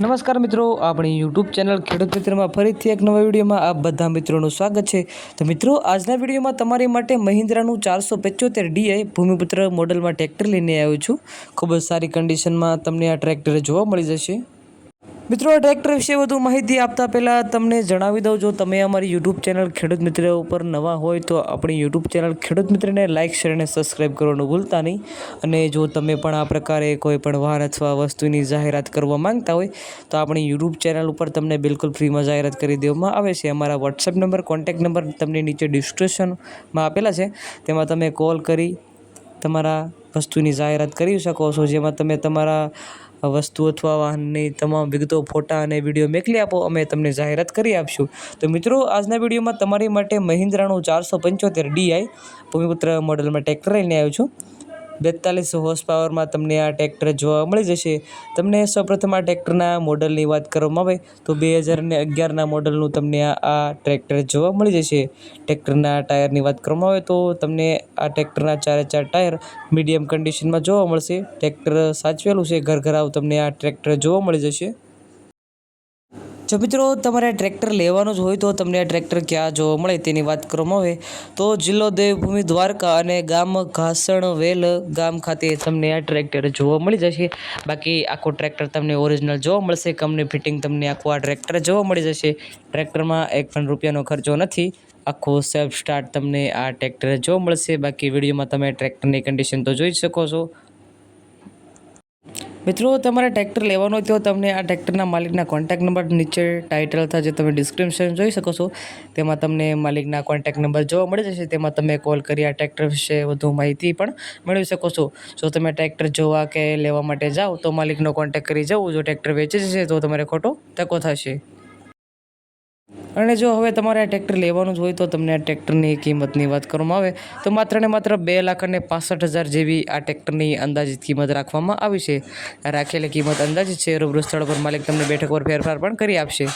નમસ્કાર મિત્રો, આપણી યુટ્યુબ ચેનલ ખેડૂત મિત્રમાં ફરીથી એક નવા વિડીયોમાં આપ બધા મિત્રોનું સ્વાગત છે। તો મિત્રો, આજના વિડીયોમાં તમારી માટે મહિન્દ્રાનું 475 DI ભૂમિપુત્ર મોડલમાં ટ્રેક્ટર લઈને આવ્યો છું। ખૂબ જ સારી કન્ડિશનમાં તમને આ ટ્રેક્ટર જોવા મળી જશે। મિત્રો, આ ટ્રેક્ટર વિશે વધુ માહિતી આપતા પહેલાં તમને જણાવી દઉં, જો તમે અમારી યુટ્યુબ ચેનલ ખેડૂત મિત્ર ઉપર નવા હોય તો આપણી યુટ્યુબ ચેનલ ખેડૂત મિત્રને લાઇક શેર અને સબસ્ક્રાઈબ કરવાનું ભૂલતા નહીં। અને જો તમે પણ આ પ્રકારે કોઈ પણ વાહન અથવા વસ્તુની જાહેરાત કરવા માંગતા હોય તો આપણી યુટ્યુબ ચેનલ ઉપર તમને બિલકુલ ફ્રીમાં જાહેરાત કરી દેવામાં આવે છે। અમારા વોટ્સએપ નંબર, કોન્ટેક્ટ નંબર તમને નીચે ડિસ્ક્રિપ્શનમાં આપેલા છે, તેમાં તમે કોલ કરી તમારા વસ્તુની જાહેરાત કરી શકો છો, જેમાં તમે તમારા વસ્તુ અથવા વાહનની તમામ વિગતો, ફોટા અને વિડીયો મોકલી આપો, અમે તમને જાહેરાત કરી આપશું। તો મિત્રો, આજના વિડીયોમાં તમારી માટે મહિન્દ્રાનું 475 DI ભૂમિપુત્ર મોડલમાં ટ્રેક્ટર લઈને આવ્યો છું। 42 હોર્સ પાવરમાં તમને આ ટ્રેક્ટર જોવા મળી જશે। તમને સૌપ્રથમ આ ટ્રેક્ટરના મોડલની વાત કરવામાં આવે તો 2011ના મોડલનું તમને આ ટ્રેક્ટર જોવા મળી જશે। ટ્રેક્ટરના ટાયરની વાત કરવામાં આવે તો તમને આ ટ્રેક્ટરના 4 ટાયર મીડિયમ કન્ડિશનમાં જોવા મળશે। ટ્રેક્ટર સાચવેલું છે, ઘરઘરાવ તમને આ ટ્રેક્ટર જોવા મળી જશે। જો મિત્રો, તમારે ટ્રેક્ટર લેવાનું જ હોય તો તમને આ ટ્રેક્ટર ક્યાં જોવા મળે તેની વાત કરવામાં આવે તો જિલ્લો દેવભૂમિ દ્વારકા અને ગામ ઘાસણવેલ ગામ ખાતે તમને આ ટ્રેક્ટર જોવા મળી જશે। બાકી આખું ટ્રેક્ટર તમને ઓરિજિનલ જોવા મળશે, કંપની ફિટિંગ તમને આખું આ ટ્રેક્ટર જોવા મળી જશે। ટ્રેક્ટરમાં એક પણ રૂપિયાનો ખર્ચો નથી, આખું સેલ્ફ સ્ટાર્ટ તમને આ ટ્રેક્ટર જોવા મળશે। બાકી વિડીયોમાં તમે ટ્રેક્ટરની કન્ડિશન તો જોઈ શકો છો। મિત્રો, તમારે ટ્રેક્ટર લેવાનું હોય તો તમને આ ટ્રેક્ટરના માલિકના કોન્ટેક્ટ નંબર નીચે ટાઇટલ અથવા જે તમે ડિસ્ક્રિપ્શન જોઈ શકો છો તેમાં તમને માલિકના કોન્ટેક્ટ નંબર જોવા મળી જશે। તેમાં તમે કોલ કરી આ ટ્રેક્ટર વિશે વધુ માહિતી પણ મેળવી શકો છો। જો તમે ટ્રેક્ટર જોવા કે લેવા માટે જાઓ તો માલિકનો કોન્ટેક્ટ કરી જવું, જો ટ્રેક્ટર વેચે જશે તો તમારે ખોટો ધક્કો થશે। અને જો હવે તમારે આ ટ્રેક્ટર લેવાનું જ હોય તો તમને આ ટ્રેક્ટરની કિંમતની વાત કરવામાં આવે તો માત્ર ને માત્ર 2,65,000 જેવી આ ટ્રેક્ટરની અંદાજિત કિંમત રાખવામાં આવી છે। રાખેલી કિંમત અંદાજિત છે, રૂબરૂ સ્થળ પર માલિક તમને બેઠક પર ફેરફાર પણ કરી આપશે।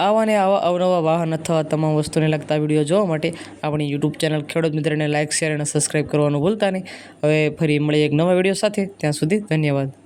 આવા ને આવા અવનવા વાહન અથવા તમામ વસ્તુને લગતા વિડીયો જોવા માટે આપણી યુટ્યુબ ચેનલ ખેડૂત મિત્રને લાઇક શેર અને સબસ્ક્રાઈબ કરવાનું ભૂલતા નહીં। હવે ફરી મળીએ એક નવા વિડીયો સાથે, ત્યાં સુધી ધન્યવાદ।